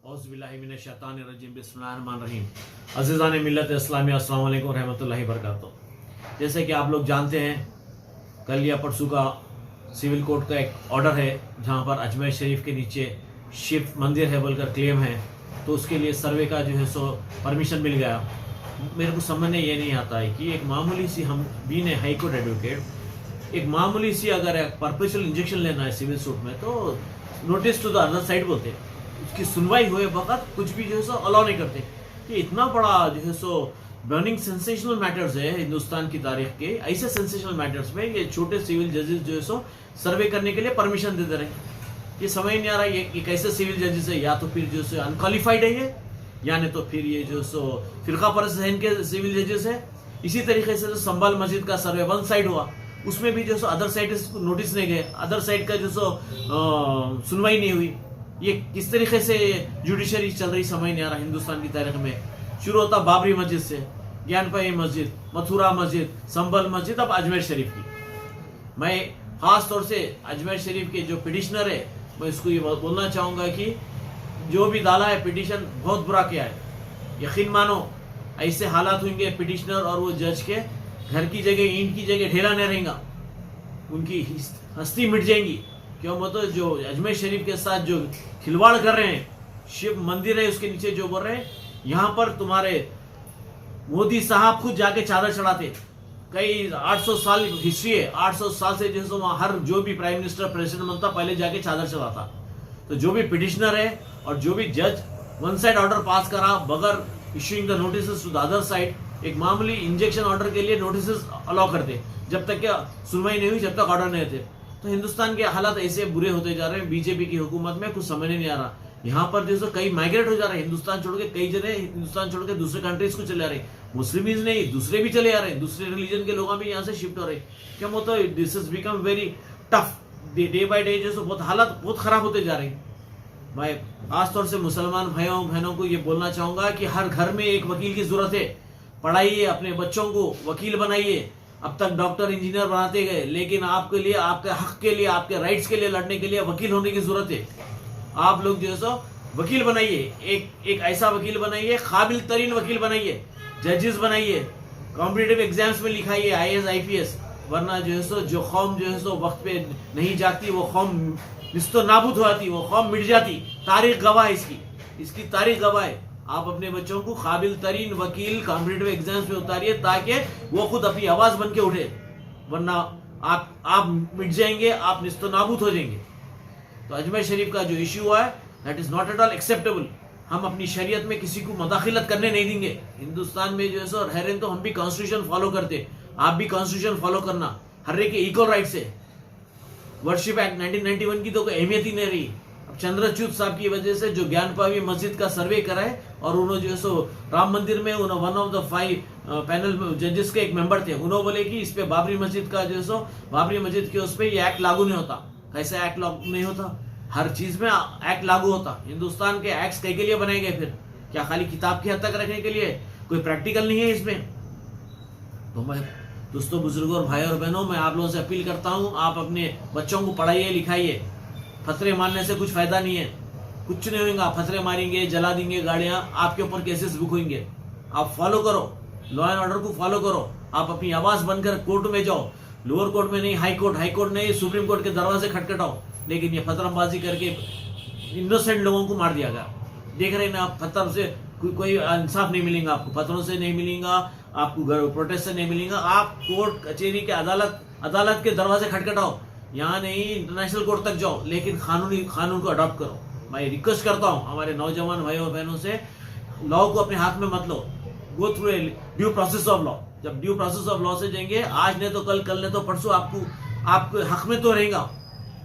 औज़ुबिल्लाहिमिनश्शैतानिर्रजीम बिस्मिल्लाहिर्रहमानिर्रहीम। अज़ीज़ान मिल्लत इस्लामी अस्सलाम वालेकुम रहमतुल्लाहि वबरकातुहू। जैसे कि आप लोग जानते हैं, कल या परसों का सिविल कोर्ट का एक ऑर्डर है जहां पर अजमेर शरीफ के नीचे शिव मंदिर है बोलकर क्लेम है, तो उसके लिए सर्वे का जो है सो परमिशन मिल गया। मेरे को समझने ये नहीं आता है कि एक मामूली सी, हम बीन हाई कोर्ट एडवोकेट, एक मामूली सी अगर परपेचुअल इंजेक्शन लेना है सिविल सूट में तो notice to the other side बोलते हैं, उसकी सुनवाई हुए वक्त कुछ भी जो है सो अलाउ नहीं करते। ये इतना बड़ा जो है सो बर्निंग सेंसेशनल मैटर्स है हिंदुस्तान की तारीख के। ऐसे सेंसेशनल मैटर्स में ये छोटे सिविल जजेस जो है सो सर्वे करने के लिए परमिशन देते रहे। ये समझ नहीं आ रहा ये कैसे सिविल जजेस है, या तो फिर जो है अनक्वालिफाइड है ये, या नहीं तो फिर ये जो सो फिरका परस्त है इनके सिविल जजेस है। इसी तरीके से जो संभल मस्जिद का सर्वे वन साइड हुआ, उसमें भी जो सो अदर साइड नोटिस नहीं गए, अदर साइड का जो सो सुनवाई नहीं हुई। ये किस तरीके से जुडिशरी चल रही समझ नहीं आ रहा हिंदुस्तान की तारीख में। शुरू होता बाबरी मस्जिद से, ज्ञानपाई मस्जिद, मथुरा मस्जिद, संभल मस्जिद, अब अजमेर शरीफ की। मैं खास तौर से अजमेर शरीफ के जो पिटिशनर है, मैं इसको ये बोलना चाहूंगा कि जो भी डाला है पिटिशन बहुत बुरा किया है। यकीन मानो ऐसे हालात होंगे पिटिशनर और वो जज के घर की जगह ईंट की जगह ढेला नहीं रहेगा, उनकी हस्ती मिट जाएंगी। क्यों मतलब जो अजमेर शरीफ के साथ जो खिलवाड़ कर रहे हैं, शिव मंदिर है उसके नीचे जो बोल रहे हैं, यहाँ पर तुम्हारे मोदी साहब खुद जाके चादर चढ़ाते। कई 800 साल हिस्ट्री है, 800 साल से जो है वहां हर जो भी प्राइम मिनिस्टर प्रेसिडेंट बनता पहले जाके चादर चढ़ाता। तो जो भी पिटिशनर है और जो भी जज वन साइड ऑर्डर पास करा बगैर issuing the notice to the other side, एक मामूली इंजेक्शन ऑर्डर के लिए नोटिस अलाउ करते, जब तक क्या सुनवाई नहीं हुई, जब तक ऑर्डर नहीं थे। तो हिंदुस्तान के हालात ऐसे बुरे होते जा रहे हैं। बीजेपी की हुकूमत में कुछ समझ नहीं आ रहा। यहाँ पर जो है कई माइग्रेट हो जा रहे हैं हिंदुस्तान छोड़ के, कई जगह हिंदुस्तान छोड़ के दूसरे कंट्रीज को चले आ रहे हैं। मुस्लिम नहीं, दूसरे भी चले आ रहे हैं, दूसरे रिलीजन के लोग भी यहाँ से शिफ्ट हो रहे हैं। क्या मतलब this is become very tough day by day, जो बहुत हालात बहुत खराब होते जा रहे हैं। मैं खासतौर से मुसलमान भाइयों बहनों को ये बोलना चाहूंगा कि हर घर में एक वकील की जरूरत है। पढ़ाइए, अपने बच्चों को वकील बनाइए। अब तक डॉक्टर इंजीनियर बनाते गए, लेकिन आपके लिए, आपके हक के लिए, आपके राइट्स के लिए लड़ने के लिए वकील होने की जरूरत है। आप लोग जो है सो वकील बनाइए, एक ऐसा वकील बनाइए, काबिल तरीन वकील बनाइए, जजेस बनाइए, कॉम्पिटिटिव एग्जाम्स में लिखाइए IAS IPS। वरना जो है सो जो कौम जो है सो वक्त पे नहीं जाती, वो कौम निस्तो नाबूद हो जाती, वो कौम मिट जाती। तारीख गवाह है इसकी तारीख गवाह है। आप अपने बच्चों को काबिल तरीन वकील कॉम्पिटिटिव एग्जाम्स में उतारिए ताकि वो खुद अपनी आवाज बन के उठे, वरना आप मिट जाएंगे, आप निस्तो नाबूद हो जाएंगे। तो अजमेर शरीफ का जो इश्यू हुआ है, that is not at all acceptable. हम अपनी शरीयत में किसी को मदाखिलत करने नहीं देंगे। हिंदुस्तान में जो है सो रह रहे तो हम भी कॉन्स्टिट्यूशन फॉलो करते, आप भी कॉन्स्टिट्यूशन फॉलो करना। हर एक के इक्वल राइट्स है। वर्शिप एक्ट 1991 की तो कोई अहमियत ही नहीं रही। चंद्रचूड साहब की वजह से जो ज्ञानपावी मस्जिद का सर्वे कराए, और उन्होंने जो है सो राम मंदिर में वन ऑफ द 5 पैनल जजेस के एक मेंबर थे, उन्होंने बोले कि इस पे बाबरी मस्जिद का जो है सो बाबरी मस्जिद के उस पे ये एक्ट लागू नहीं होता। कैसे एक्ट लागू नहीं होता? हर चीज में एक्ट लागू होता। हिंदुस्तान के एक्ट कई के लिए बनाए गए? फिर क्या खाली किताब की हद तक रखने के लिए? कोई प्रैक्टिकल नहीं है इसमें। तो मैं दोस्तों, बुजुर्गों और भाई और बहनों, मैं आप लोगों से अपील करता हूँ, आप अपने बच्चों को पढ़ाइए लिखाइए। फतरे मारने से कुछ फायदा नहीं है, कुछ नहीं होगा। फतरे मारेंगे, जला देंगे गाड़ियां, आपके ऊपर केसेस बुक होंगे। आप फॉलो करो, लॉ एंड ऑर्डर को फॉलो करो। आप अपनी आवाज बनकर कोर्ट में जाओ, लोअर कोर्ट में नहीं, हाई कोर्ट नहीं, सुप्रीम कोर्ट के दरवाजे खटखटाओ। लेकिन ये फतरमबाजी करके इनोसेंट लोगों को मार दिया गया। देख रहे हैं ना आप, पत्थर से कोई इंसाफ नहीं मिलेगा आपको, पत्थरों से नहीं मिलेगा आपको, प्रोटेस्ट से नहीं मिलेगा। आप कोर्ट कचहरी के अदालत के दरवाजे खटखटाओ, यहाँ नहीं इंटरनेशनल कोर्ट तक जाओ, लेकिन कानून को अडॉप्ट करो। मैं रिक्वेस्ट करता हूँ हमारे नौजवान भाइयों और बहनों से, लॉ को अपने हाथ में मत लो, go through due process of law. जब ड्यू प्रोसेस ऑफ लॉ से जाएंगे, आज नहीं तो कल नहीं तो परसों आपको हक में तो रहेगा।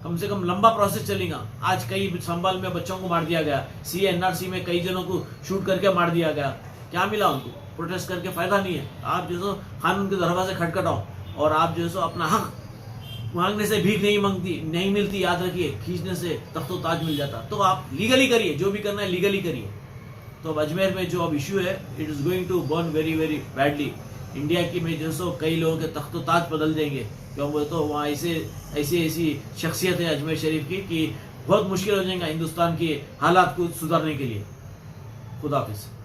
कम से कम लंबा प्रोसेस चलेगा। आज कई संभल में बच्चों को मार दिया गया, CA/NRC में कई जनों को शूट करके मार दिया गया। क्या मिला उनको? प्रोटेस्ट करके फायदा नहीं है। आप जो सो कानून के दरवाजे खटखटाओ, और आप जो सो अपना हक मांगने से भीख नहीं मिलती, याद रखिए, खींचने से तख्तो ताज मिल जाता। तो आप लीगली करिए, जो भी करना है लीगली करिए। तो अब अजमेर में जो अब इश्यू है, it is going to burn very very badly. India की में जो सो कई लोगों के तख्तो ताज बदल देंगे। क्यों बोले तो वहाँ ऐसी शख्सियत है अजमेर शरीफ की कि बहुत मुश्किल हो जाएगा हिंदुस्तान की हालात को सुधारने के लिए। खुदा हाफिज़।